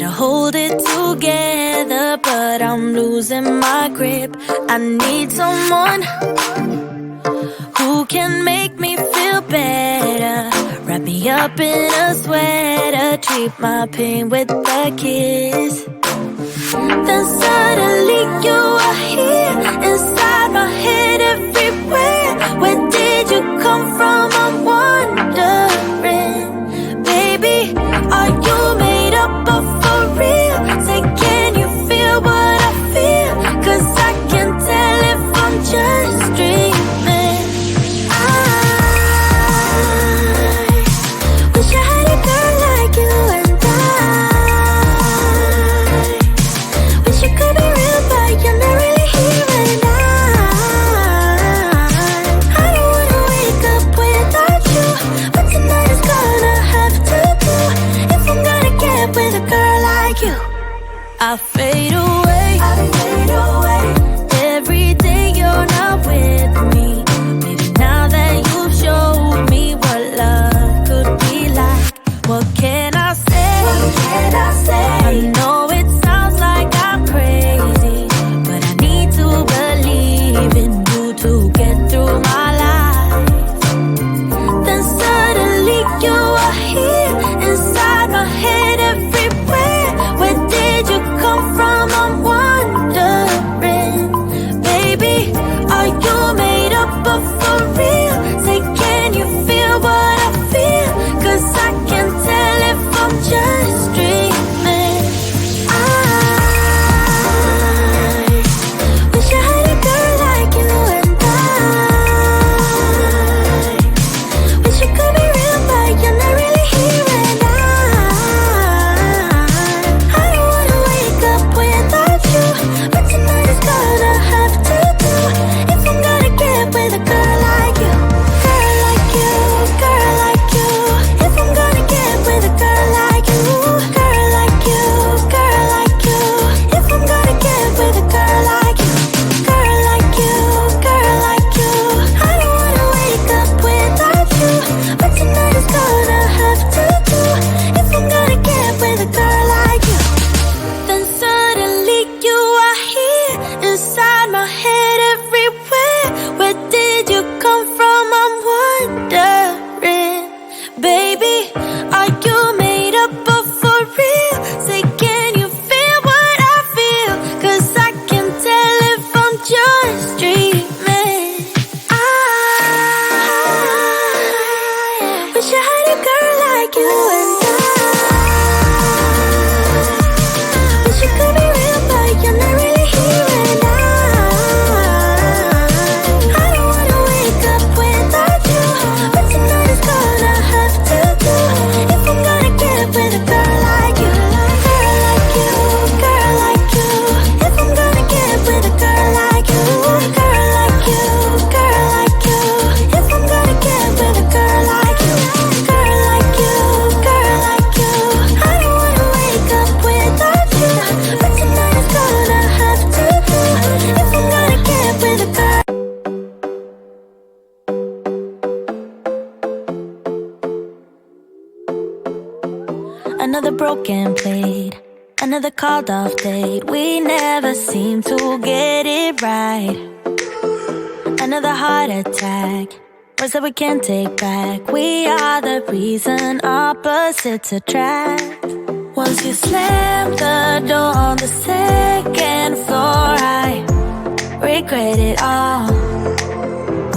to hold it together, but I'm losing my grip. I need someone who can make me feel better. Wrap me up in a sweater, treat my pain with a kiss. Then suddenly you are here, inside my head, everywhere. Where did you come from? I'm wondering. Baby, are you made up of for real? Say, can you feel what I feel? 'Cause I can tell if I'm just dreaming. I wish I had a girl like you, and I wish you could be real, but you're not really here. And I don't wanna wake up without you, but tonight is gonna have to do if I'm gonna get with a girl like you. I fade away, every day you're not with me. Maybe now that you've showed me what love could be like, what can I say? I know it sounds like I'm crazy, but I need to believe in you to get through my life. Then suddenly you are here, inside my head, everywhere. Where did you come from? I'm wondering. Baby, are you made up of for real? Say, can you feel what I feel? 'Cause I can tell if I'm just dreaming. I wish I had a girl like you, and I wish you could be real, but you're not really here. And I don't wanna wake up without you, but tonight is gonna have to do if I'm gonna get with a girl like you. Girl like you, girl like you. If I'm gonna get with a girl like you. Girl like you, girl like you. If I'm gonna get with a girl like you. Girl like you, girl like you. I don't wanna wake up without you, but tonight is gonna have to do if I'm gonna get with a girl like you. Then suddenly you are here, inside my head, everywhere. Where did you come from? I'm wondering. Baby, are you made up of for real? Say, can you feel what I feel? 'Cause I can tell if I'm just dreaming. I wish I had a girl like you, and I wish you could be real, but you're not really here. And I don't wanna wake up without you, but tonight is gonna have to do if I'm gonna get with a girl like you. Girl like you, girl like you. If I'm gonna get with a girl like you. Girl like you, girl like you. If I'm gonna get with a girl like you. Girl like you, girl like you. I don't wanna wake up without you, but tonight is gonna have to do if I'm gonna get with a girl. Another broken plate, another called off date. We never seem to get it right. Another heart attack, words that we can't take back. We are the reason opposites attract. Once you slam the door on the second floor, I regret it all.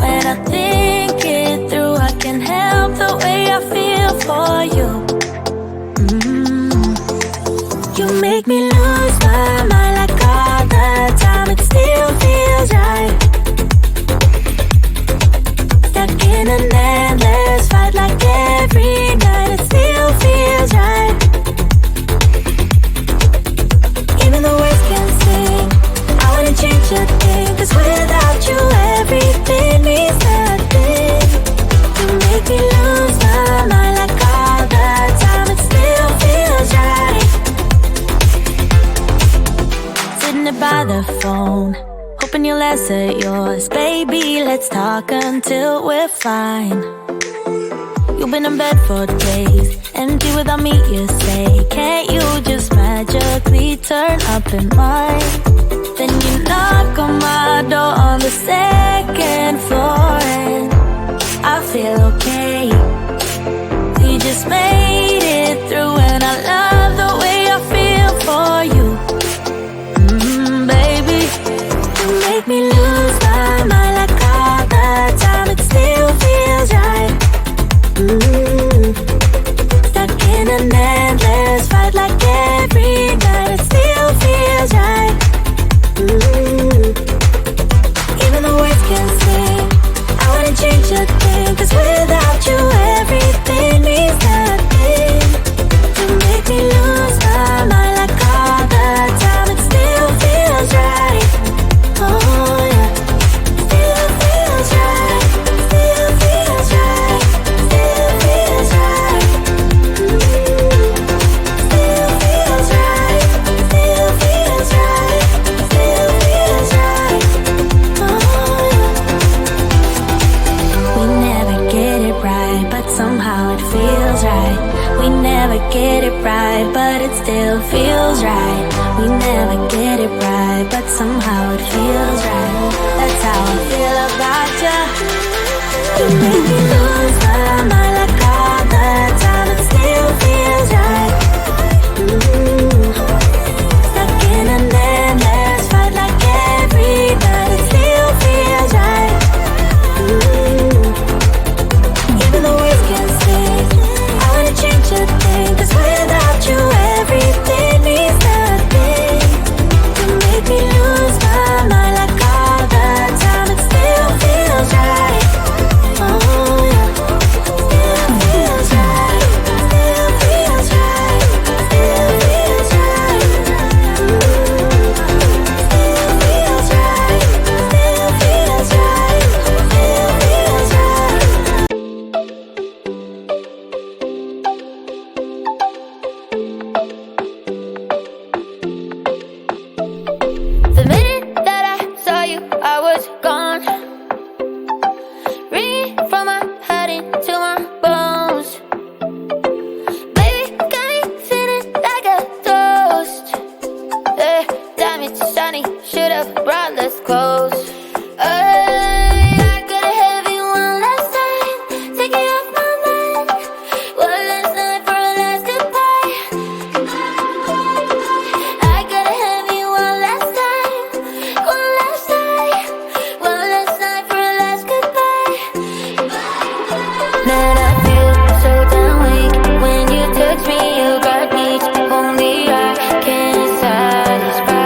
When I think it through, I can't help the way I feel for you. You make me lose my mind like all the time. It still feels right. Stuck in an endless fight like every night. It still feels right. Even the words can sing. I wanna change a thing, 'cause without you everything means nothing. You make me lose my mind like all the time. It still feels right. Sitting there by the phone, hoping you'll answer yours. Baby, let's talk until we're fine. You've been in bed for days, empty without me, you say. Can't you just magically turn up in mine? Then you knock on my door on the second floor, and I feel okay. We just made it through, and I love the way I feel for you. Baby, you make me lose my mind like all the time. It still feels right. Stuck in an endless fight like every night. It still feels right. Even the words can't sing. I wouldn't change a thing, 'cause without you everything means nothing. You make me lose my mind like all the time. It still feels right. Oh yeah. Still feels right. Still feels right. Still feels right. Still feels right. Still feels right. Still feels right. Oh yeah. We never get it right, but somehow it feels right. We never get it right, but it still feels right. We never get it right, but somehow it feels right. That's how I feel about you. You make me lose my mind like all the time. It still feels right. Stuck in an endless fight like every night. It still feels right. Even the words can't sing. I wanna change a thing, 'cause without you everything means nothing. You make me lose my mind like all the time. It still feels right. Oh yeah. Still feels right. Still feels right. Still feels right. Still feels right. Still feels right. Still feels right. The minute that I saw you, I was gone. Ringing from my head into my bones. Baby, got me feeling like a ghost. Diamonds shiny, should've brought less clothes. I gotta have you one last time, take it off my mind. One last night for a last goodbye. I gotta have you one last time, one last night, one last night for a last goodbye. Man, I feel so damn weak when you touch me. You got me, only I can satisfy.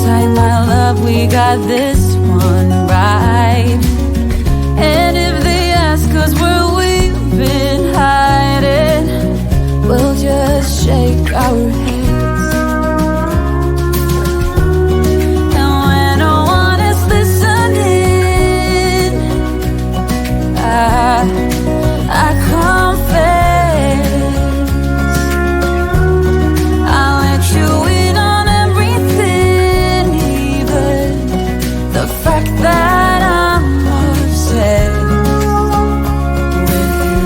tight, my love, we got this one right. And if they ask us where we've been hiding, we'll just shake our heads. And when no one is listening, I confess, I'll let you in on everything, even the fact that I'm obsessed with you.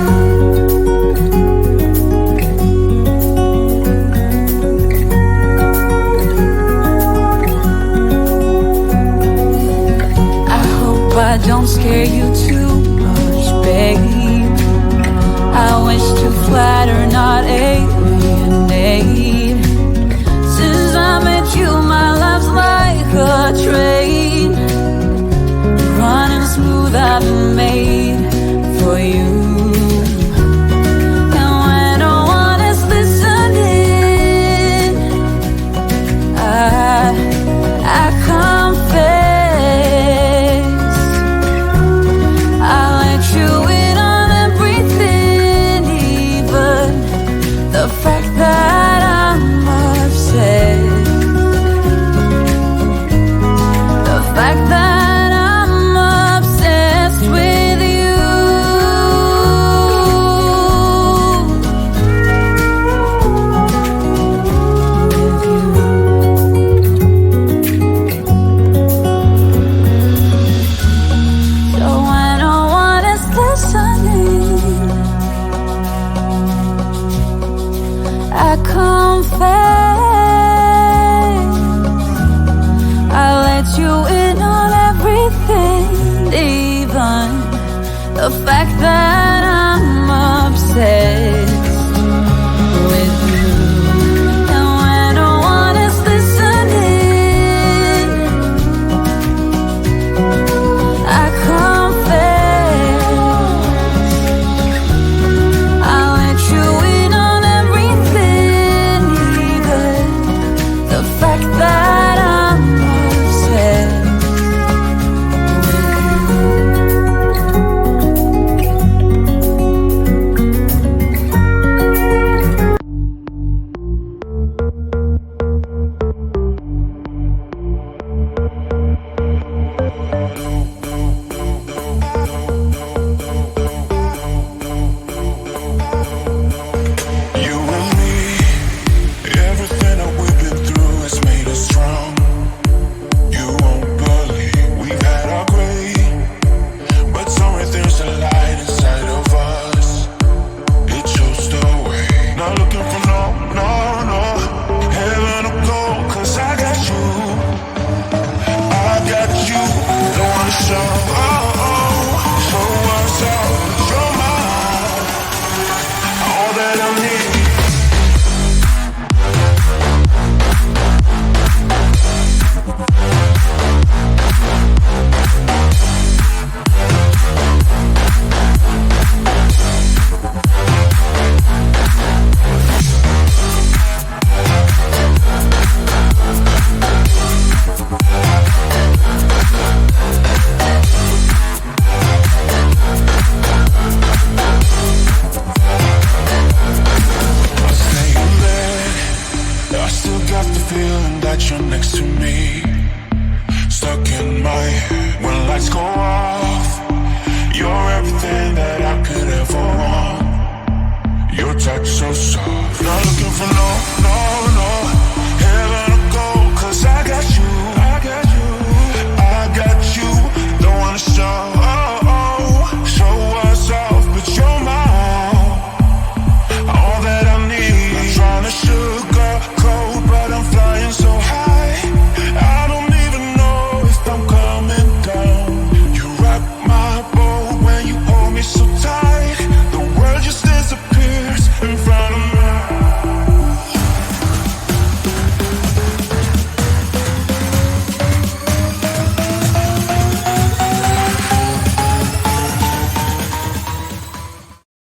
I hope I don't scare you too much, babe. I wish to flatter, not alienate. Since I met you, my life's like a train, running smooth, I've been made for you. And when no one is listening, I confess, I'll let you in on everything, even the fact that I'm obsessed. The fact that I'm obsessed with you. With you. So when no one is listening, I confess, I let you in on everything, even the fact that I'm obsessed with you. And when no one is listening, I confess, I let you in on everything, even the fact that I'm obsessed with You and me, everything that we've been through has made us strong. You won't believe we've had our gray, but somewhere there's a light inside of us. It shows the way. Not looking for no heaven or gold, 'cause I got you. I got you. Don't wanna show what's up. You're mine, all that I need. I still got the feeling that you're next to me, stuck in my head when lights go off. You're everything that I could ever want. Your touch so soft. Not looking for no